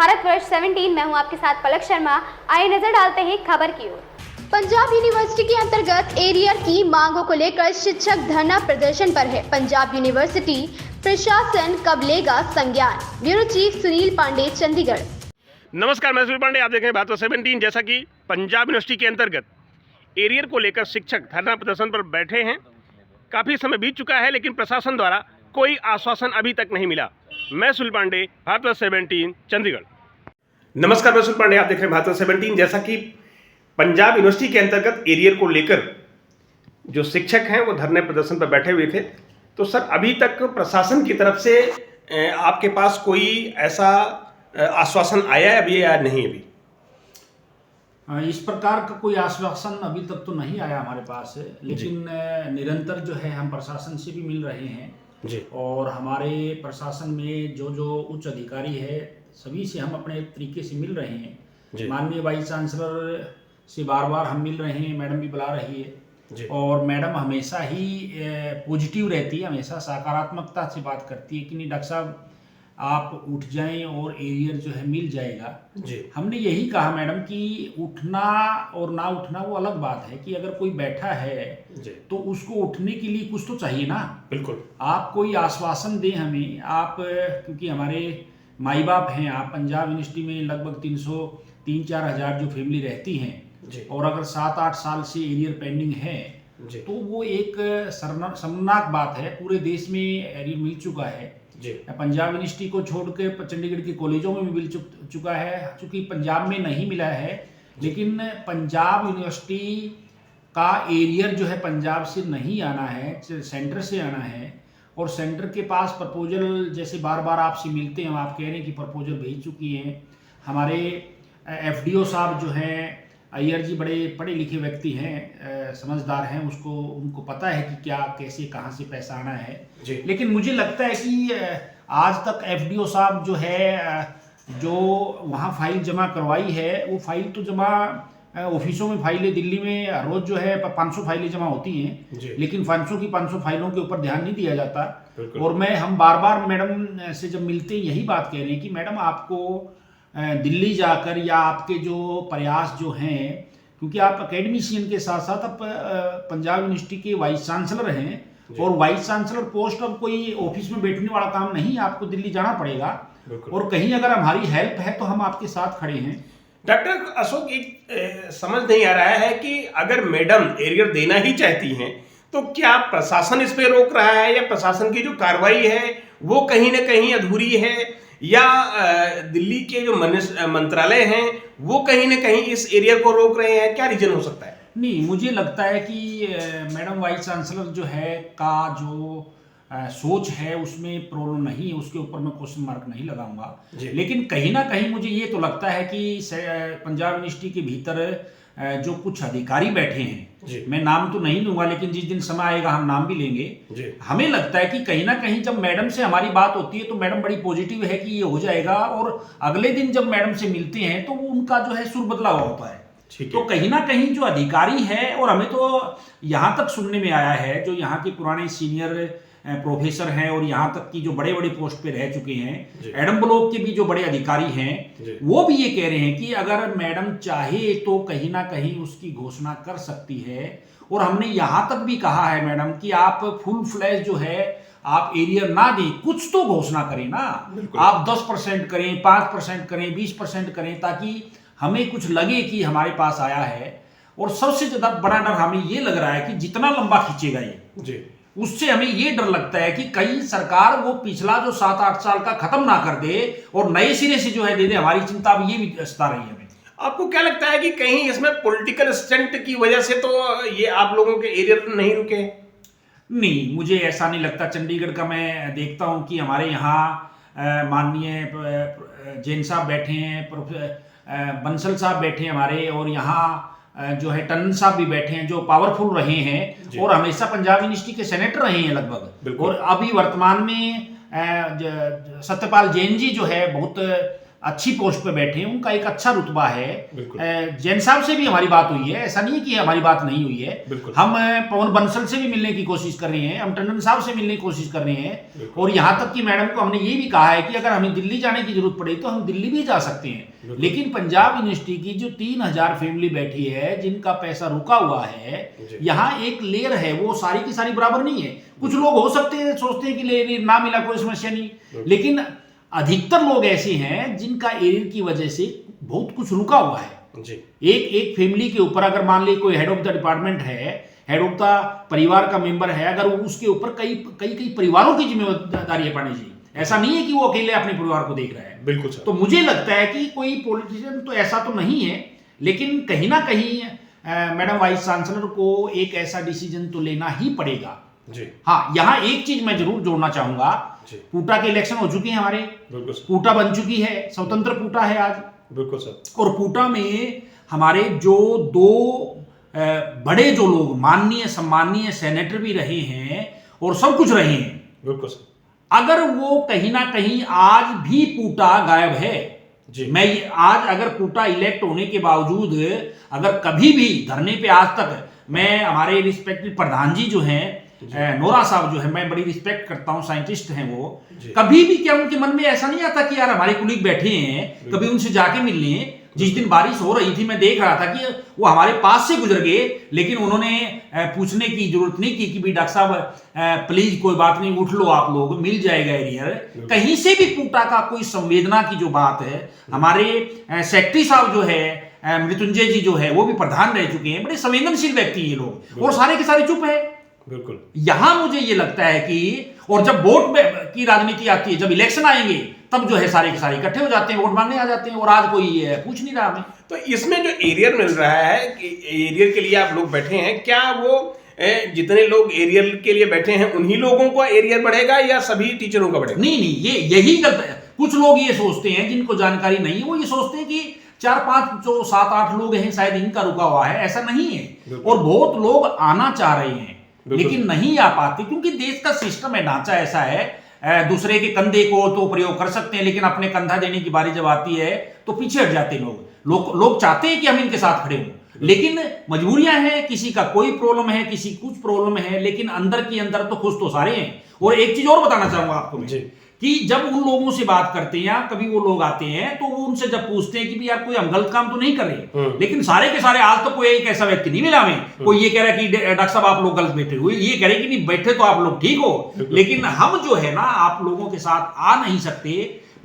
भारतवर्ष 17 मैं हूं आपके साथ पलक शर्मा। आइए नजर डालते हैं खबर की ओर। पंजाब यूनिवर्सिटी के अंतर्गत एरियर की मांगों को लेकर शिक्षक धरना प्रदर्शन पर है। पंजाब यूनिवर्सिटी प्रशासन कब लेगा संज्ञान? Bureau chief Sunil Pandey, Chandigarh. नमस्कार, मैं सुनील पांडे, आप देख रहे हैं भारत 17। जैसा कि पंजाब यूनिवर्सिटी के अंतर्गत एरियर को लेकर शिक्षक धरना प्रदर्शन पर बैठे हैं। काफ़ी समय बीत चुका है, लेकिन प्रशासन द्वारा कोई आश्वासन अभी तक नहीं मिला। मैं सुनील पांडे, भारत 17, चंडीगढ़। नमस्कार, मैं सुनील पांडे, आप देख रहे हैं भारत 17। जैसा कि पंजाब यूनिवर्सिटी के अंतर्गत एरियर को लेकर जो शिक्षक हैं वो धरने प्रदर्शन पर बैठे हुए थे, तो सर अभी तक प्रशासन की तरफ से आपके पास कोई ऐसा आश्वासन आया है अभी या नहीं? अभी इस प्रकार का कोई आश्वासन अभी तक तो नहीं आया हमारे पास, लेकिन निरंतर जो है हम प्रशासन से भी मिल रहे हैं जी। और हमारे प्रशासन में जो उच्च अधिकारी है सभी से हम अपने तरीके से मिल रहे हैं। माननीय वाइस चांसलर से बार बार हम मिल रहे हैं, मैडम भी बुला रही है और मैडम हमेशा ही पॉजिटिव रहती है, हमेशा सकारात्मकता से बात करती है कि नहीं डॉक्टर साहब आप उठ जाएं और एरियर जो है मिल जाएगा। हमने यही कहा मैडम कि उठना और ना उठना वो अलग बात है कि अगर कोई बैठा है तो उसको उठने के लिए कुछ तो चाहिए ना। बिल्कुल, आप कोई आश्वासन दें हमें। आप क्योंकि हमारे माई बाप हैं, आप पंजाब यूनिवर्सिटी में लगभग 3-4 हज़ार जो फैमिली रहती हैं और अगर 7-8 साल से एरियर पेंडिंग है तो वो एक शर्मनाक बात है। पूरे देश में एरियर मिल चुका है। पंजाब यूनिवर्सिटी को छोड़ के चंडीगढ़ के कॉलेजों में भी मिल चुका है। चूंकि पंजाब में नहीं मिला है, लेकिन पंजाब यूनिवर्सिटी का एरियर जो है पंजाब से नहीं आना है, सेंटर से आना है। और सेंटर के पास प्रपोजल जैसे बार बार आपसे मिलते हैं, आप कह रहे हैं कि प्रपोजल भेज चुकी हैं। हमारे एफडीओ साहब जो हैं, अय्यर जी बड़े पढ़े लिखे व्यक्ति हैं, समझदार हैं, उनको पता है कि क्या कैसे कहाँ से पैसा आना है। लेकिन मुझे लगता है कि आज तक एफडीओ साहब जो है जो वहाँ फाइल जमा करवाई है वो फाइल तो जमा ऑफिसों में फाइलें दिल्ली में रोज जो है 500 फाइलें जमा होती हैं, लेकिन 500 की 500 फाइलों के ऊपर ध्यान नहीं दिया जाता। और हम बार बार मैडम से जब मिलते हैं यही बात कह रहे हैं कि मैडम आपको दिल्ली जाकर या आपके जो प्रयास जो हैं, क्योंकि आप एकेडमिशियन के साथ साथ आप पंजाब यूनिवर्सिटी के वाइस चांसलर हैं और वाइस चांसलर पोस्ट अब कोई ऑफिस में बैठने वाला काम नहीं, आपको दिल्ली जाना पड़ेगा। और कहीं अगर हमारी हेल्प है तो हम आपके साथ खड़े हैं। डॉक्टर अशोक, एक समझ नहीं आ रहा है कि अगर मैडम एरियर देना ही चाहती हैं तो क्या प्रशासन इस पे रोक रहा है, या प्रशासन की जो कार्रवाई है वो कहीं ना कहीं अधूरी है, या दिल्ली के जो मंत्रालय हैं वो कहीं ना कहीं इस एरिया को रोक रहे हैं? क्या रीजन हो सकता है? नहीं, मुझे लगता है कि मैडम वाइस चांसलर जो है का जो सोच है उसमें प्रॉब्लम नहीं है, उसके ऊपर मैं क्वेश्चन मार्क नहीं लगाऊंगा। लेकिन कहीं ना कहीं मुझे ये तो लगता है कि पंजाब यूनिवर्सिटी के भीतर जो कुछ अधिकारी बैठे हैं, मैं नाम तो नहीं लूंगा, लेकिन जिस दिन समय आएगा हम नाम भी लेंगे। हमें लगता है कि कहीं ना कहीं जब मैडम से हमारी बात होती है तो मैडम बड़ी पॉजिटिव है कि ये हो जाएगा, और अगले दिन जब मैडम से मिलते हैं तो उनका जो है सुर बदला हुआ होता है। तो कहीं ना कहीं जो अधिकारी है, और हमें तो यहाँ तक सुनने में आया है जो यहाँ के पुराने सीनियर प्रोफेसर हैं और यहाँ तक की जो बड़े बड़े पोस्ट पे रह चुके हैं, एडम ब्लॉक के भी जो बड़े अधिकारी हैं, वो भी ये कह रहे हैं कि अगर मैडम चाहे तो कहीं ना कहीं उसकी घोषणा कर सकती है। और हमने यहाँ तक भी कहा है मैडम कि आप फुल फ्लैश जो है आप एरियर ना दें, कुछ तो घोषणा करें ना। आप 10% करें, 5% करें, 20% करें, ताकि हमें कुछ लगे कि हमारे पास आया है। और सबसे ज्यादा बड़ा डर हमें ये लग रहा है कि जितना लंबा खींचेगा ये, उससे हमें ये डर लगता है कि कहीं सरकार वो पिछला जो 7-8 साल का खत्म ना कर दे और नए सिरे से जो है दे दे। हमारी चिंता अब ये भी सता रही है हमें। आपको क्या लगता है कि कहीं इसमें पॉलिटिकल स्टंट की वजह से तो ये आप लोगों के एरिया नहीं रुके? नहीं, मुझे ऐसा नहीं लगता। चंडीगढ़ का मैं देखता हूं कि हमारे यहाँ माननीय जैन साहब बैठे हैं, बंसल साहब बैठे हैं हमारे, और यहाँ जो है टंडन साहब भी बैठे हैं जो पावरफुल रहे हैं और हमेशा पंजाब यूनिवर्सिटी के सेनेटर रहे हैं लगभग। और अभी वर्तमान में सत्यपाल जैन जी जो है बहुत अच्छी पोस्ट पे बैठे हैं, उनका एक अच्छा रुतबा है। बिल्कुल। जैन साहब से भी हमारी बात हुई है, ऐसा नहीं है कि हमारी बात नहीं हुई है। बिल्कुल। हम पवन बंसल से भी मिलने की कोशिश कर रहे हैं, हम टंडन साहब से मिलने की कोशिश कर रहे हैं, बिल्कुल। और यहाँ तक कि मैडम को हमने ये भी कहा है कि अगर हमें दिल्ली जाने की जरूरत पड़े तो हम दिल्ली भी जा सकते हैं। बिल्कुल। लेकिन पंजाब यूनिवर्सिटी की जो 3000 फैमिली बैठी है, जिनका पैसा रुका हुआ है, जी। यहाँ एक लेयर है, वो सारी की सारी बराबर नहीं है। कुछ लोग हो सकते हैं सोचते हैं कि लेयर ना मिला कोई समस्या नहीं, लेकिन अधिकतर लोग ऐसे हैं जिनका एरियर की वजह से बहुत कुछ रुका हुआ है। जी। एक फैमिली के ऊपर अगर मान ली कोई हेड ऑफ द डिपार्टमेंट है, हेड ऑफ द परिवार का मेंबर है, अगर वो उसके ऊपर कई परिवारों की जिम्मेदारी पानी जी, ऐसा नहीं है कि वो अकेले अपने परिवार को देख रहा है। बिल्कुल सर। तो मुझे लगता है कि कोई पॉलिटिशियन तो ऐसा तो नहीं है, लेकिन कहीं ना कहीं मैडम वाइस चांसलर को एक ऐसा डिसीजन तो लेना ही पड़ेगा। जी। हाँ, यहाँ एक चीज मैं जरूर जोड़ना चाहूंगा, जी। पूटा के इलेक्शन हो चुके हैं हमारे, बिल्कुल सर। पूटा बन चुकी है, स्वतंत्र पूटा है आज। बिल्कुल सर। और पूटा में हमारे जो दो बड़े जो लोग माननीय सम्माननीय सेनेटर भी रहे हैं और सब कुछ रहे हैं, बिल्कुल सर। अगर वो कहीं ना कहीं आज भी पूटा गायब है जी। मैं आज अगर पूटा इलेक्ट होने के बावजूद अगर कभी भी धरने पे आज तक मैं हमारे रिस्पेक्टेड प्रधान जी जो हैं नोरा साहब जो है, मैं बड़ी रिस्पेक्ट करता हूं, साइंटिस्ट हैं वो, कभी भी क्या उनके मन में ऐसा नहीं आता कि यार हमारे कुलीग बैठे हैं, कभी उनसे जाके मिल लें। जिस दिन बारिश हो रही थी मैं देख रहा था कि वो हमारे पास से गुजर गए, लेकिन उन्होंने पूछने की जरूरत नहीं की कि भी डॉक्टर साहब प्लीज कोई बात नहीं, उठ लो आप लोग, मिल जाएगा एरियर। कहीं से भी पूटा का कोई संवेदना की जो बात है, हमारे सेक्रेटरी साहब जो है मृत्युंजय जी जो है वो भी प्रधान रह चुके हैं, बड़े संवेदनशील व्यक्ति ये लोग, और सारे के सारे चुप है। बिल्कुल। यहां मुझे ये लगता है कि, और जब वोट की राजनीति आती है, जब इलेक्शन आएंगे, तब जो है सारे के सारे इकट्ठे हो जाते हैं, वोट मांगने आ जाते हैं, और आज कोई पूछ नहीं रहा हमें। तो इसमें जो एरियर मिल रहा है कि एरियर के लिए आप लोग बैठे हैं, क्या वो जितने लोग एरियर के लिए बैठे हैं उन्हीं लोगों को एरियर बढ़ेगा या सभी टीचरों का बढ़ेगा? नहीं, यही गलत है। कुछ लोग ये सोचते हैं, जिनको जानकारी नहीं है, वो ये सोचते हैं कि 4-5 जो 7-8 लोग हैं शायद इनका रुका हुआ है, ऐसा नहीं है। और बहुत लोग आना चाह रहे हैं लेकिन नहीं आ पाते, क्योंकि देश का सिस्टम है, ढांचा ऐसा है, दूसरे के कंधे को तो प्रयोग कर सकते हैं, लेकिन अपने कंधा देने की बारी जब आती है तो पीछे हट जाते हैं लोग चाहते हैं कि हम इनके साथ खड़े हों, लेकिन मजबूरियां हैं, किसी का कोई प्रॉब्लम है, किसी कुछ प्रॉब्लम है, लेकिन अंदर की अंदर तो खुश तो सारे हैं। और एक चीज और बताना चाहूंगा आपको मैं, कि जब उन लोगों से बात करते हैं, कभी वो लोग आते हैं तो वो उनसे जब पूछते हैं कि भी यार कोई हम गलत काम तो नहीं कर रहे, लेकिन सारे के सारे आज तो कोई एक ऐसा व्यक्ति नहीं मिला हमें कोई ये कह रहा है कि डॉक्टर साहब आप लोग गलत बैठे हुए, ये कह रहे कि नहीं बैठे तो आप लोग ठीक हो, लेकिन हम जो है ना आप लोगों के साथ आ नहीं सकते,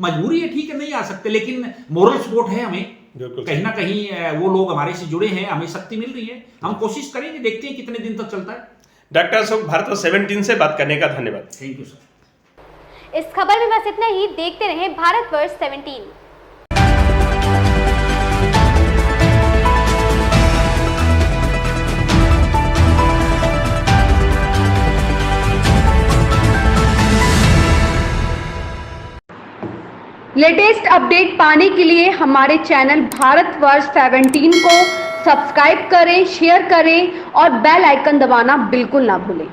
मजबूरी है, ठीक है नहीं आ सकते, लेकिन मोरल सपोर्ट है हमें, कहीं ना कहीं वो लोग हमारे से जुड़े हैं, हमें शक्ति मिल रही है, हम कोशिश करेंगे, देखते हैं कितने दिन तक चलता है। डॉक्टर साहब भारत 17 से बात करने का धन्यवाद। Thank you sir. इस खबर में बस इतना ही। देखते रहें भारतवर्ष 17। लेटेस्ट अपडेट पाने के लिए हमारे चैनल भारतवर्ष 17 को सब्सक्राइब करें, शेयर करें और बेल आइकन दबाना बिल्कुल ना भूलें।